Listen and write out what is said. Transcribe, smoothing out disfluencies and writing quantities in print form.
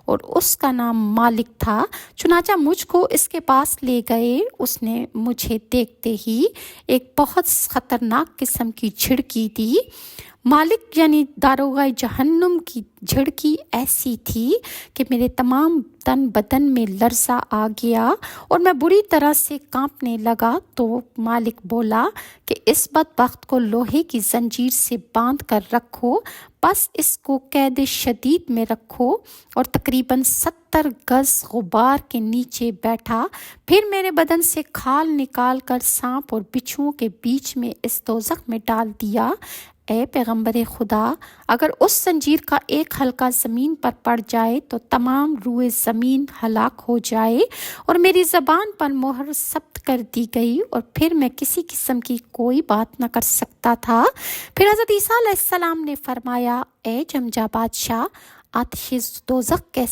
اور اس کا نام مالک تھا۔ چنانچہ مجھ کو اس کے پاس لے گئے۔ اس نے مجھے دیکھتے ہی ایک بہت خطرناک قسم کی جھڑکی دی۔ مالک یعنی داروغہ جہنم کی جھڑکی ایسی تھی کہ میرے تمام تن بدن میں لرزہ آ گیا اور میں بری طرح سے کانپنے لگا۔ تو مالک بولا کہ اس بدبخت کو لوہے کی زنجیر سے باندھ کر رکھو، بس اس کو قید شدید میں رکھو، اور تقریباً 70 گز غبار کے نیچے بیٹھا۔ پھر میرے بدن سے کھال نکال کر سانپ اور بچھوؤں کے بیچ میں اس دوزخ میں ڈال دیا۔ اے پیغمبر خدا، اگر اس زنجیر کا ایک حلقہ زمین پر پڑ جائے تو تمام روئے زمین ہلاک ہو جائے، اور میری زبان پر مہر ثبت کر دی گئی، اور پھر میں کسی قسم کی کوئی بات نہ کر سکتا تھا۔ پھر حضرت عیسیٰ علیہ السلام نے فرمایا، اے جمجا بادشاہ، آتش دوزخ کیسے